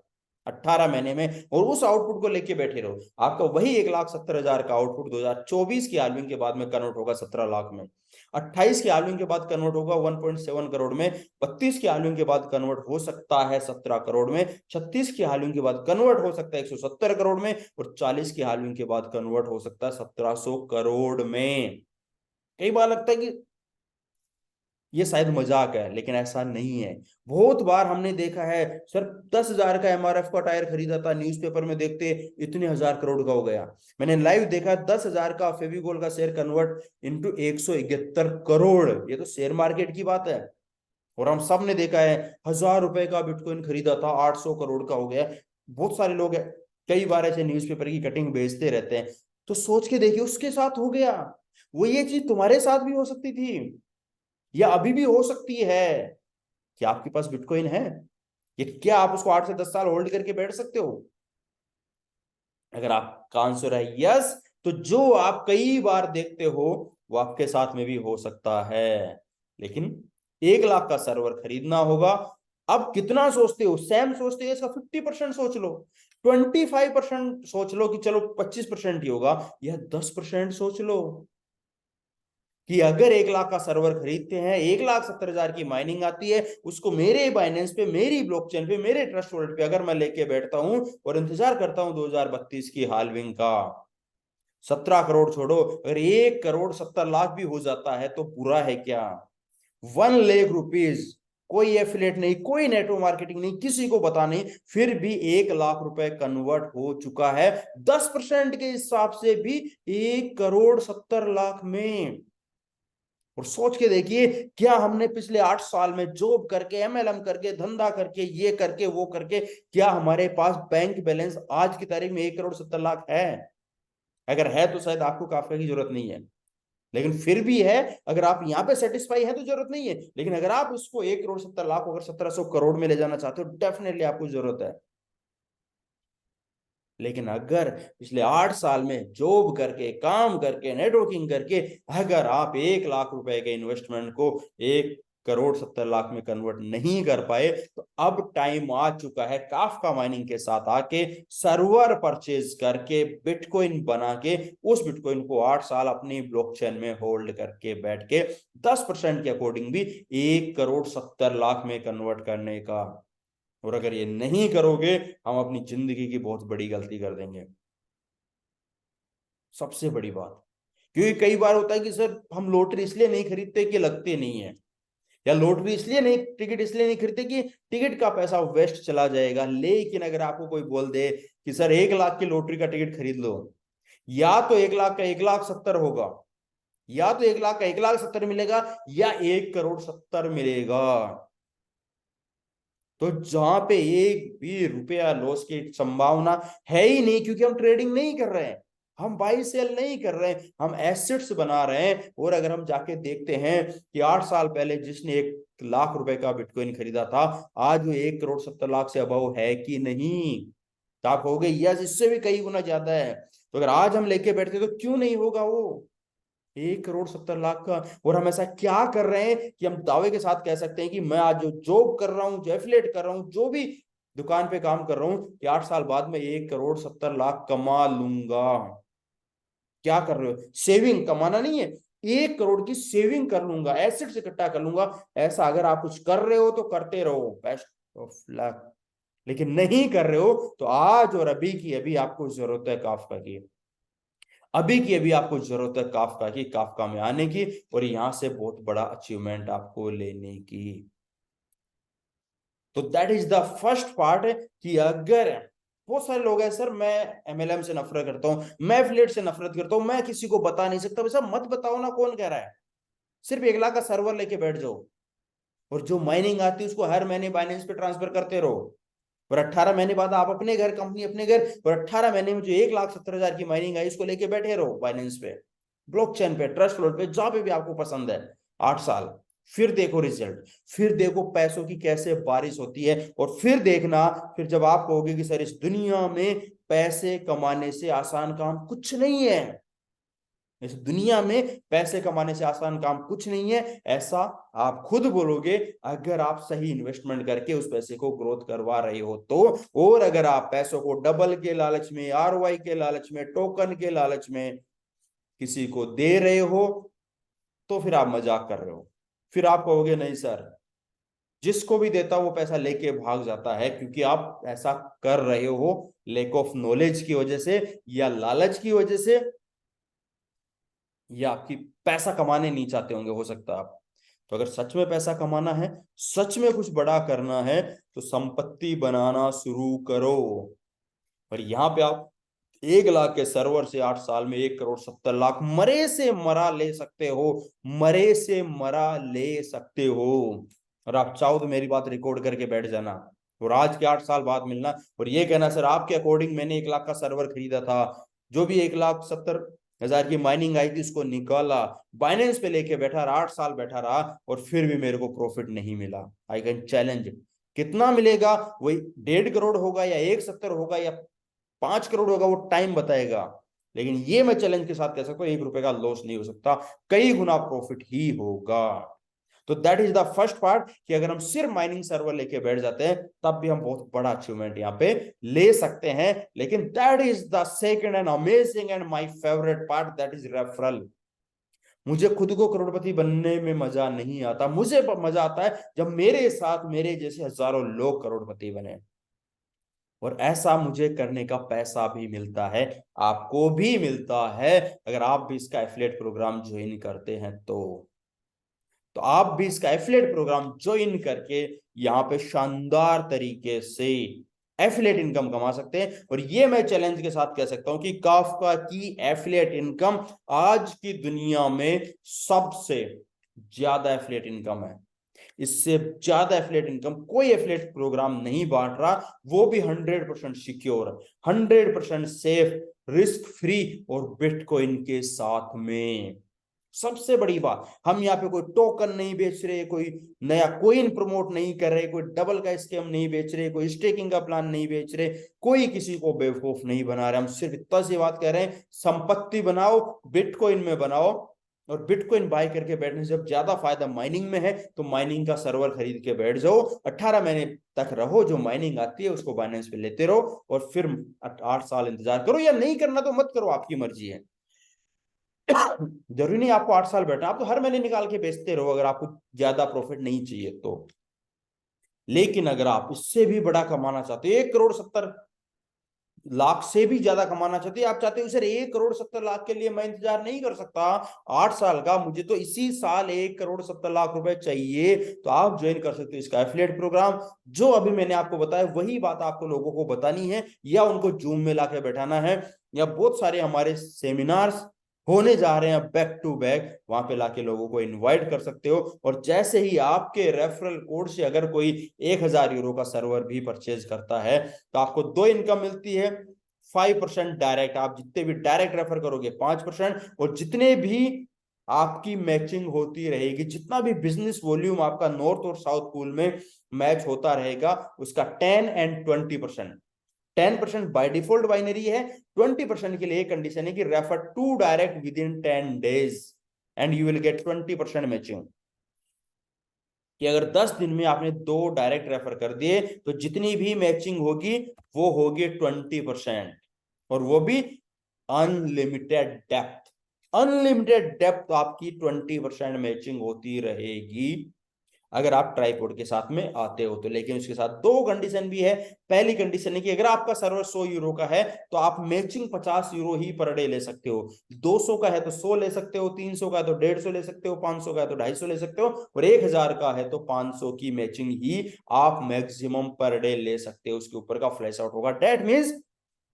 18 महीने में, और उस आउटपुट को लेके बैठे रहो। आपका वही 1,70,000 का आउटपुट 2024 की हाल्विंग के बाद में कन्वर्ट होगा 17 लाख में, 28 की हाल्विंग के बाद कन्वर्ट होगा 1.7 करोड़ में, 32 की हाल्विंग के बाद कन्वर्ट हो सकता है 17 करोड़ में, 36 की हाल्विंग के बाद कन्वर्ट हो सकता है 170 करोड़ में, और 40 की हाल्विंग के बाद कन्वर्ट हो सकता है 1,700 करोड़ में। कई बार लगता है कि ये शायद मजाक है, लेकिन ऐसा नहीं है। बहुत बार हमने देखा है, सर 10,000 का एमआरएफ का टायर खरीदा था, न्यूज़पेपर में देखते इतने 1,000 करोड़ का हो गया। मैंने लाइव देखा 10,000 का फेविकोल का शेयर कन्वर्ट इनटू 171 करोड़। ये तो शेयर मार्केट की बात है। और हम सब ने देखा है, 1,000 रुपए का बिटकॉइन खरीदा था, 800 करोड़ का हो गया। बहुत सारे लोग है, कई बार ऐसे न्यूज़पेपर की कटिंग बेचते रहते हैं। तो सोच के देखिए, उसके साथ हो गया, वो ये चीज तुम्हारे साथ भी हो सकती थी, या अभी भी हो सकती है। क्या आपके पास बिटकॉइन है? ये क्या आप उसको 8 से 10 साल होल्ड करके बैठ सकते हो? अगर आपका आंसर है यस, तो जो आप कई बार देखते हो वो आपके साथ में भी हो सकता है। लेकिन 1 लाख का सर्वर खरीदना होगा। अब कितना सोचते हो? सैम सोचते हो इसका 50% सोच लो, 25% सोच लो कि चलो 25% ही होगा, या 10% सोच लो कि अगर 1 लाख का सर्वर खरीदते हैं, 1,70,000 की माइनिंग आती है, उसको मेरे बाइनेंस पे, मेरी ब्लॉकचेन पे, मेरे ट्रस्ट वॉलेट पे अगर मैं लेके बैठता हूं और इंतजार करता हूं 2032 की हाल्विंग का, 17 करोड़ छोड़ो, अगर 1,70,00,000 भी हो जाता है तो बुरा है क्या? 1 लाख रुपीज, कोई एफिलेट नहीं, कोई नेटवर्क मार्केटिंग नहीं, किसी को पता नहीं, फिर भी 1 लाख रुपए कन्वर्ट हो चुका है। 10% के हिसाब से भी 1,70,00,000 में। और सोच के देखिए, क्या हमने पिछले 8 साल में जॉब करके, एमएलएम करके, धंधा करके, ये करके, वो करके, क्या हमारे पास बैंक बैलेंस आज की तारीख में 1,70,00,000 है? अगर है तो शायद आपको काफी की जरूरत नहीं है, लेकिन फिर भी है। अगर आप यहाँ पे सेटिस्फाई है तो जरूरत नहीं है, लेकिन अगर आप उसको 1,70,00,000 अगर 1,700 करोड़ में ले जाना चाहते हो, डेफिनेटली आपको जरूरत है। लेकिन अगर पिछले 8 साल में जॉब करके, काम करके, नेटवर्किंग करके अगर आप 1 लाख रुपए के इन्वेस्टमेंट को 1 करोड़ 70 लाख में कन्वर्ट नहीं कर पाए, तो अब टाइम आ चुका है काफका माइनिंग के साथ आके सर्वर परचेज करके बिटकॉइन बना के उस बिटकॉइन को 8 साल अपनी ब्लॉकचेन में होल्ड करके बैठ के 10% के अकॉर्डिंग भी 1 करोड़ 70 लाख में कन्वर्ट करने का। और अगर ये नहीं करोगे, हम अपनी जिंदगी की बहुत बड़ी गलती कर देंगे, सबसे बड़ी बात। क्योंकि कई बार होता है कि सर हम लॉटरी इसलिए नहीं खरीदते कि लगते नहीं है, या लॉटरी इसलिए नहीं, टिकट इसलिए नहीं खरीदते कि टिकट का पैसा वेस्ट चला जाएगा। लेकिन अगर आपको कोई बोल दे कि सर 1 लाख की लॉटरी का टिकट खरीद लो, या तो 1 लाख का 1,70,000 होगा, या तो 1 लाख का 1,70,000 मिलेगा, या 1 करोड़ 70 मिलेगा। तो जहां पे एक भी रुपया लॉस की संभावना है ही नहीं, क्योंकि हम ट्रेडिंग नहीं कर रहे हैं, हम बाई सेल नहीं कर रहे हैं, हम एसेट्स बना रहे हैं। और अगर हम जाके देखते हैं कि 8 साल पहले जिसने 1 लाख रुपए का बिटकॉइन खरीदा था, आज वो 1 करोड़ 70 लाख से अबव है कि नहीं? तो आप कहोगे यस, इससे भी कई गुना ज्यादा है। तो अगर आज हम लेके बैठते तो क्यों नहीं होगा वो 1 करोड़ 70 लाख का? और हम ऐसा क्या कर रहे हैं कि हम दावे के साथ कह सकते हैं कि मैं आज जो जॉब कर रहा हूं, जो एफिलिएट कर रहा हूं, जो भी दुकान पे काम कर रहा हूं, कि 8 साल बाद में 1 करोड़ 70 लाख कमा लूंगा? क्या कर रहे हो? सेविंग, कमाना नहीं है, 1 करोड़ की सेविंग कर लूंगा, एसेट्स इकट्ठा कर लूंगा। ऐसा अगर आप कुछ कर रहे हो तो करते रहो, बेस्ट ऑफ लक। लेकिन नहीं कर रहे हो तो आज और अभी की अभी आपको जरूरत है काफका की, अभी की अभी आपको जरूरत है काफका की, काफका में आने की, और यहां से बहुत बड़ा अचीवमेंट आपको लेने की। तो that is the first part, कि अगर बहुत सारे लोग हैं सर मैं एमएलएम से नफरत करता हूं, मैं एफिलिएट से नफरत करता हूं, मैं किसी को बता नहीं सकता। वैसा मत बताओ ना, कौन कह रहा है? सिर्फ 1 लाख का सर्वर लेके बैठ जाओ, और जो माइनिंग आती है उसको हर महीने बाइनेंस पे ट्रांसफर करते रहो। और 18 महीने बाद आप अपने घर, कंपनी अपने घर, और 18 महीने में जो 1,70,000 की माइनिंग आई उसको लेके बैठे रहो बाइनेंस पे, ब्लॉकचेन पे, ट्रस्ट फ्लोट पे, जहां पे भी आपको पसंद है। 8 साल, फिर देखो रिजल्ट, फिर देखो पैसों की कैसे बारिश होती है। और फिर देखना, फिर जब आप कहोगे कि सर इस दुनिया में पैसे कमाने से आसान काम कुछ नहीं है, इस दुनिया में पैसे कमाने से आसान काम कुछ नहीं है, ऐसा आप खुद बोलोगे अगर आप सही इन्वेस्टमेंट करके उस पैसे को ग्रोथ करवा रहे हो तो। और अगर आप पैसों को डबल के लालच में, आरओआई के लालच में, टोकन के लालच में किसी को दे रहे हो, तो फिर आप मजाक कर रहे हो। फिर आप कहोगे नहीं सर, जिसको भी देता वो पैसा लेके भाग जाता है, क्योंकि आप ऐसा कर रहे हो लैक ऑफ नॉलेज की वजह से, या लालच की वजह से, या आपकी पैसा कमाने नहीं चाहते होंगे, हो सकता है आप। तो अगर सच में पैसा कमाना है, सच में कुछ बड़ा करना है, तो संपत्ति बनाना शुरू करो। और यहां पे आप 1 लाख के सर्वर से 8 साल में 1 करोड़ 70 लाख मरे से मरा ले सकते हो, मरे से मरा ले सकते हो। और आप चाहो तो मेरी बात रिकॉर्ड करके बैठ जाना, और आज के 8 साल बाद मिलना और ये कहना सर आपके अकॉर्डिंग मैंने 1 लाख का सर्वर खरीदा था, जो भी 1,70,000 की माइनिंग आई थी उसको निकाला, बाइनेंस पे लेके बैठा रहा, 8 साल बैठा रहा, और फिर भी मेरे को प्रॉफिट नहीं मिला। आई कैन चैलेंज, कितना मिलेगा? वही 1.5 करोड़ होगा, या 1,70 होगा, या 5 करोड़ होगा, वो टाइम बताएगा। लेकिन ये मैं चैलेंज के साथ कह सकता हूँ 1 रुपए का लॉस नहीं हो सकता, कई गुना प्रॉफिट ही होगा। तो that is the first part, कि अगर हम सिर्फ माइनिंग सर्वर लेके बैठ जाते हैं तब भी हम बहुत बड़ा अचीवमेंट यहाँ पे ले सकते हैं। लेकिन that is the second and amazing and my favourite part, that is referral. मुझे खुद को करोड़पति बनने में मजा नहीं आता, मुझे मजा आता है जब मेरे साथ मेरे जैसे हजारों लोग करोड़पति बने, और ऐसा मुझे करने का पैसा भी मिलता है, आपको भी मिलता है अगर आप भी इसका एफिलिएट प्रोग्राम ज्वाइन करते हैं तो आप भी इसका एफिलिएट प्रोग्राम ज्वाइन करके यहाँ पे शानदार तरीके से एफिलिएट इनकम कमा सकते हैं। और ये मैं चैलेंज के साथ कह सकता हूं कि काफका की एफिलिएट इनकम आज की दुनिया में सबसे ज्यादा एफिलिएट इनकम है। इससे ज्यादा एफिलिएट इनकम कोई एफिलिएट प्रोग्राम नहीं बांट रहा, वो भी 100% सिक्योर, 100% सेफ, रिस्क फ्री, और बिटकॉइन के साथ में। सबसे बड़ी बात, हम यहाँ पे कोई टोकन नहीं बेच रहे, कोई नया कोइन प्रमोट नहीं कर रहे, कोई डबल का स्कैम नहीं बेच रहे, कोई स्टेकिंग का प्लान नहीं बेच रहे, कोई किसी को बेवकूफ नहीं बना रहे। हम सिर्फ इतना सी बात कह रहे हैं, संपत्ति बनाओ, बिटकॉइन में बनाओ, और बिटकॉइन बाय करके बैठने से जब ज्यादा फायदा माइनिंग में है तो माइनिंग का सर्वर खरीद के बैठ जाओ, 18 महीने तक रहो, जो माइनिंग आती है उसको बाइनेंस पे लेते रहो, और फिर 8 साल इंतजार करो, या नहीं करना तो मत करो, आपकी मर्जी है। जरूरी नहीं आपको 8 साल बैठना, आप तो हर महीने निकाल के बेचते रहो अगर आपको ज्यादा प्रॉफिट नहीं चाहिए तो। लेकिन अगर आप इससे भी बड़ा कमाना चाहते हो, 1 करोड़ 70 लाख से भी ज्यादा कमाना चाहते हैं, आप चाहते हो सर 1 करोड़ 70 लाख के लिए मैं इंतजार नहीं कर सकता 8 साल का, मुझे तो इसी साल 1 करोड़ 70 लाख रुपए चाहिए, तो आप ज्वाइन कर सकते हो इसका एफिलिएट प्रोग्राम। जो अभी मैंने आपको बताया वही बात आपको लोगों को बतानी है, या उनको जूम में लाके बैठाना है, या बहुत सारे हमारे सेमिनार्स होने जा रहे हैं बैक टू बैक, वहां पे लाके लोगों को इनवाइट कर सकते हो। और जैसे ही आपके रेफरल कोड से अगर कोई 1,000 यूरो का सर्वर भी परचेज करता है तो आपको 2 इनकम मिलती है। 5% डायरेक्ट, आप जितने भी डायरेक्ट रेफर करोगे 5%, और जितने भी आपकी मैचिंग होती रहेगी, जितना भी बिजनेस वॉल्यूम आपका नॉर्थ और साउथ पूल में मैच होता रहेगा, उसका 10 और 20%। 10% बाय डिफॉल्ट बाइनरी है, 20% के लिए एक कंडीशन है कि refer 2 direct with in 10 days and you will get 20% matching. कि अगर 10 दिन में आपने 2 डायरेक्ट रेफर कर दिए तो जितनी भी मैचिंग होगी वो होगी 20%, और वो भी अनलिमिटेड डेप्थ। अनलिमिटेड डेप्थ आपकी 20% मैचिंग होती रहेगी अगर आप ट्राइपॉड के साथ में आते हो तो। लेकिन उसके साथ 2 कंडीशन भी है। पहली कंडीशन है कि अगर आपका सर्वर 100 यूरो का है तो आप मैचिंग 50 यूरो ही पर डे ले सकते हो, 200 का है तो 100 ले सकते हो, 300 का है तो 150 ले सकते हो, 500 का है तो 250 ले सकते हो, और 1000 का है तो 500 की मैचिंग ही आप मैक्सिमम पर डे ले सकते हो। उसके ऊपर का फ्लैश आउट होगा। डेट मीन्स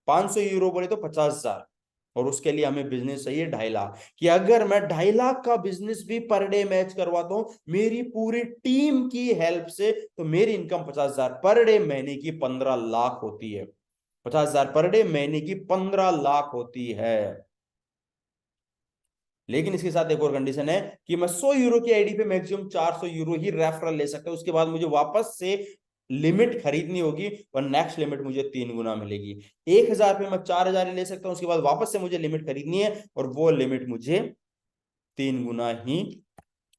500 यूरो बोले तो 50,000, और उसके लिए हमें बिजनेस चाहिए 2.5 लाख। कि अगर मैं 2.5 लाख का बिजनेस भी पर डे मैच करवाता हूं मेरी पूरी टीम की हेल्प से, तो मेरी इनकम 50,000 पर डे, महीने की 15 लाख होती है। 50,000 पर डे, महीने की 15 लाख होती है। लेकिन इसके साथ एक और कंडीशन है कि मैं 100 यूरो की आईडी पे मैक्सिमम 400 यूरो ही रेफरल ले सकता हूं, उसके बाद मुझे वापस से लिमिट खरीदनी होगी, और नेक्स्ट लिमिट मुझे 3 गुना मिलेगी। 1,000 पे मैं 4,000 ही ले सकता हूं, उसके बाद वापस से मुझे लिमिट खरीदनी है, और वो लिमिट मुझे 3 गुना ही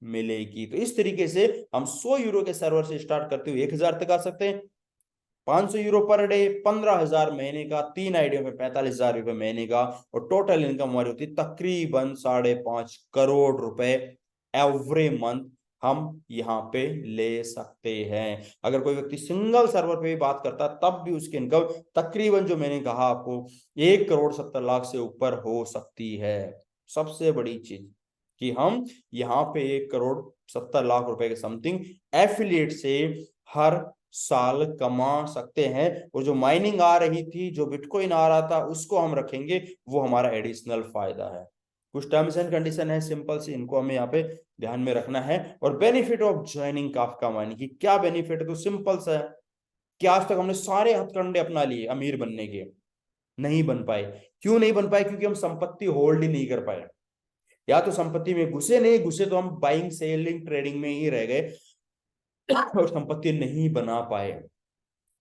मिलेगी। तो इस तरीके से हम 100 यूरो के सर्वर से स्टार्ट करते हुए 1,000 तक आ सकते हैं। 500 यूरो पर डे, 15,000 महीने का, 3 आईडिया में 45,000 रुपए महीने का, और टोटल इनकम हमारी होती है तकरीबन 5.5 करोड़ रुपए एवरी मंथ हम यहाँ पे ले सकते हैं। अगर कोई व्यक्ति सिंगल सर्वर पे भी बात करता है तब भी उसकी इनकम तकरीबन, जो मैंने कहा आपको, 1 करोड़ 70 लाख से ऊपर हो सकती है। सबसे बड़ी चीज कि हम यहाँ पे 1 करोड़ 70 लाख रुपए के समथिंग एफिलिएट से हर साल कमा सकते हैं। और जो माइनिंग आ रही थी, जो बिटकॉइन आ रहा था, उसको हम रखेंगे, वो हमारा एडिशनल फायदा है। कुछ टर्म्स एंड कंडीशन है सिंपल सी, इनको हमें यहाँ पे ध्यान में रखना है। और benefit of joining Kafka mining की क्या बेनिफिट है, तो सिंपल सा है कि आज तक हमने सारे हथकंडे अपना लिए अमीर बनने के, नहीं बन पाए। क्यों नहीं बन पाए? क्योंकि हम संपत्ति होल्ड ही नहीं कर पाए, या तो संपत्ति में घुसे नहीं घुसे, तो हम बाइंग सेलिंग ट्रेडिंग में ही रह गए और संपत्ति नहीं बना पाए।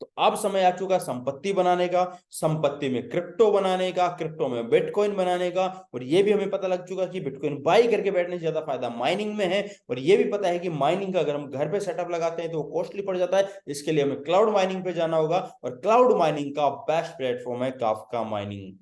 तो अब समय आ चुका संपत्ति बनाने का, संपत्ति में क्रिप्टो बनाने का, क्रिप्टो में बिटकॉइन बनाने का। और ये भी हमें पता लग चुका कि बिटकॉइन बाई करके बैठने से ज्यादा फायदा माइनिंग में है। और ये भी पता है कि माइनिंग का अगर हम घर पे सेटअप लगाते हैं तो वो कॉस्टली पड़ जाता है, इसके लिए हमें क्लाउड माइनिंग पे जाना होगा। और क्लाउड माइनिंग का बेस्ट प्लेटफॉर्म है काफका माइनिंग।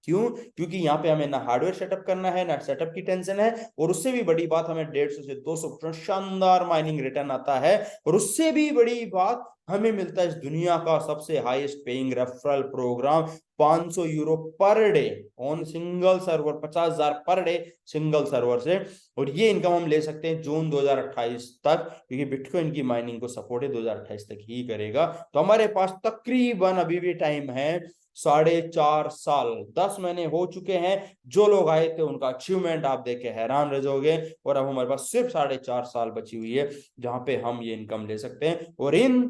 क्यों? क्योंकि यहाँ पे हमें ना हार्डवेयर सेटअप करना है, ना सेटअप की टेंशन है, और उससे भी बड़ी बात हमें 150 से 200% शानदार माइनिंग रिटर्न आता है। और उससे भी बड़ी बात हमें मिलता है इस दुनिया का सबसे highest paying referral program, 500 euro per day on single server, 50,000 per day single server से। और ये इनकम हम ले सकते हैं जून 2028 तक, क्योंकि बिटकॉइन की माइनिंग को सपोर्ट है 2028 तक ही करेगा। तो हमारे पास तकरीबन अभी भी टाइम है 4.5 साल, 10 महीने हो चुके हैं। जो लोग आए थे उनका अचीवमेंट आप देख के हैरान रह जाओगे। और अब हमारे पास सिर्फ 4.5 साल बची हुई है जहां पे हम ये इनकम ले सकते हैं। और इन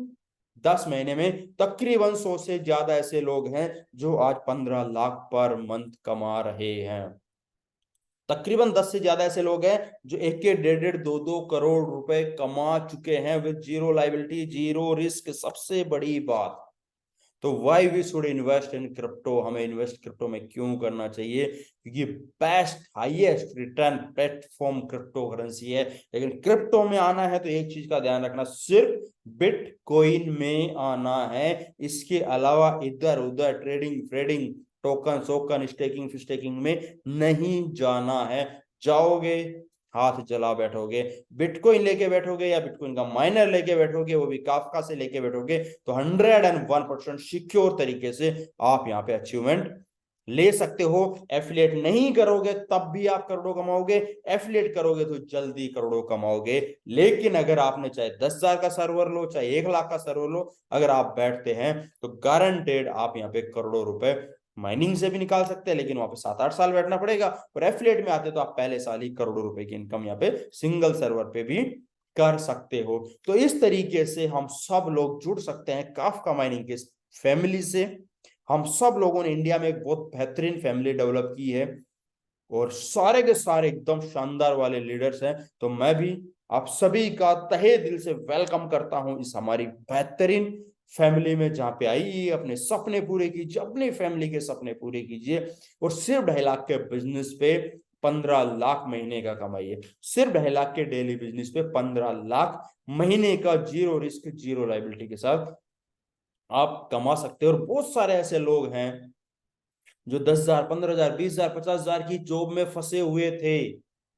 10 महीने में तकरीबन 100 से ज्यादा ऐसे लोग हैं जो आज 15 लाख पर मंथ कमा रहे हैं। तकरीबन 10 से ज्यादा ऐसे लोग हैं जो एक के 1.5 2 करोड़ रुपए कमा चुके हैं with zero liability, zero risk. सबसे बड़ी बात, तो why we should invest in crypto, हमें इन्वेस्ट क्रिप्टो में क्यों करना चाहिए? क्योंकि best highest return platform crypto currency है। लेकिन क्रिप्टो में आना है तो एक चीज का ध्यान रखना, सिर्फ बिटकॉइन में आना है। इसके अलावा इधर उधर ट्रेडिंग फ्रेडिंग, टोकन स्टेकिंग फिस्टेकिंग में नहीं जाना है। जाओगे हाथ जला बैठोगे। बिटकॉइन लेके बैठोगे या बिटकॉइन का माइनर लेके बैठोगे, वो भी काफका से लेके बैठोगे, तो 101% सिक्योर तरीके से आप यहाँ पे अचीवमेंट ले सकते हो। एफिलिएट नहीं करोगे तब भी आप करोड़ों कमाओगे, एफिलिएट करोगे तो जल्दी करोड़ों कमाओगे। लेकिन अगर आपने चाहे 10,000 का सर्वर लो, चाहे 1 लाख का सर्वर लो, अगर आप बैठते हैं तो गारंटेड आप यहाँ पे करोड़ों रुपए माइनिंग से भी निकाल सकते हैं। लेकिन वहां पे 7-8 साल बैठना पड़ेगा। और एफिलिएट में आते तो आप पहले साल ही करोड़ों रुपए की इनकम यहाँ पे सिंगल सर्वर पे भी कर सकते हो। तो इस तरीके से हम सब लोग जुड़ सकते हैं काफका माइनिंग के फैमिली से। हम सब लोगों ने इंडिया में एक बहुत बेहतरीन फैमिली डेवलप की है और सारे के सारे एकदम शानदार वाले लीडर्स हैं। तो मैं भी आप सभी का तहे दिल से वेलकम करता हूं इस हमारी बेहतरीन फैमिली में, जहां पे आइए, अपने सपने पूरे कीजिए, अपनी फैमिली के सपने पूरे कीजिए। और सिर्फ 2.5 लाख के बिजनेस पे 15 लाख महीने का कमाइए। सिर्फ 2.5 लाख के डेली बिजनेस पे 15 लाख महीने का जीरो रिस्क जीरो लाइबिलिटी के साथ आप कमा सकते हो। और बहुत सारे ऐसे लोग हैं जो 10,000 15,000 20,000 50,000 की जॉब में फंसे हुए थे,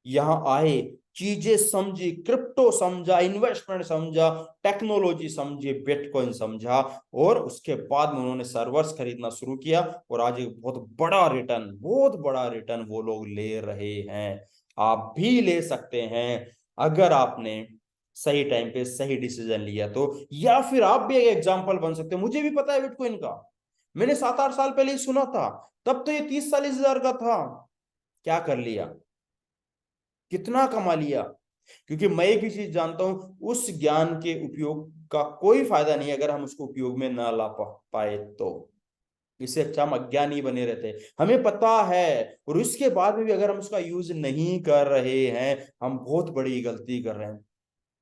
यहां आए, चीजें समझी, क्रिप्टो समझा, इन्वेस्टमेंट समझा, टेक्नोलॉजी समझी, बिटकॉइन समझा, और उसके बाद में उन्होंने सर्वर्स खरीदना शुरू किया। और आज एक बहुत बड़ा रिटर्न वो लोग ले रहे हैं। आप भी ले सकते हैं अगर आपने सही टाइम पे सही डिसीजन लिया तो। या फिर आप भी एक एग्जांपल बन सकते हैं। मुझे भी पता है बिटकॉइन का, मैंने 7-8 साल पहले ही सुना था, तब तो ये 30-40 हजार का था। क्या कर लिया, कितना कमा लिया। क्योंकि मैं एक ही चीज जानता हूं, उस ज्ञान के उपयोग का कोई फायदा नहीं अगर हम उसको उपयोग में ना ला पाए तो। इससे अच्छा हम अज्ञान ही बने रहते। हमें पता है और उसके बाद में भी अगर हम उसका यूज नहीं कर रहे हैं, हम बहुत बड़ी गलती कर रहे हैं,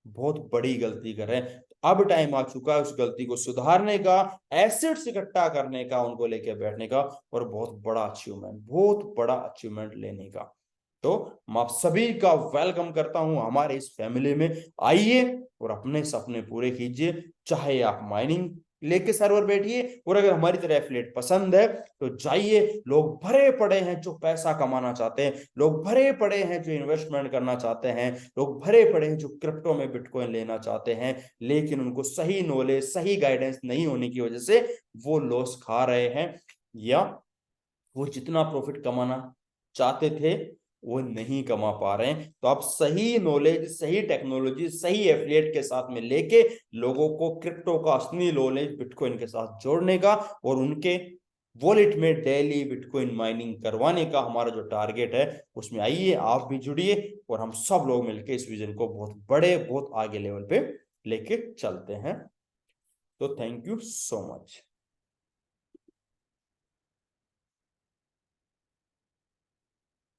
बहुत बड़ी गलती कर रहे हैं। अब टाइम आ चुका है उस गलती को सुधारने का, एसेट्स इकट्ठा करने का, उनको लेके बैठने का, और बहुत बड़ा अचीवमेंट लेने का। तो मैं आप सभी का वेलकम करता हूं हमारे इस फैमिली में। आइए और अपने सपने पूरे कीजिए। चाहे आप माइनिंग लेके सर्वर बैठिए, और अगर हमारी तरह एफिलिएट पसंद है तो जाइए। लोग भरे पड़े हैं जो पैसा कमाना चाहते हैं, लोग भरे पड़े हैं जो इन्वेस्टमेंट करना चाहते हैं, लोग भरे पड़े हैं जो क्रिप्टो में बिटकॉइन लेना चाहते हैं। लेकिन उनको सही नॉलेज सही गाइडेंस नहीं होने की वजह से वो लॉस खा रहे हैं, या वो जितना प्रॉफिट कमाना चाहते थे वो नहीं कमा पा रहे हैं। तो आप सही नॉलेज सही टेक्नोलॉजी सही एफिलिएट के साथ में लेके लोगों को क्रिप्टो का असली नॉलेज बिटकॉइन के साथ जोड़ने का, और उनके वॉलेट में डेली बिटकॉइन माइनिंग करवाने का हमारा जो टारगेट है, उसमें आइए आप भी जुड़िए और हम सब लोग मिलकर इस विजन को बहुत आगे लेवल पे लेके चलते हैं। तो थैंक यू सो मच।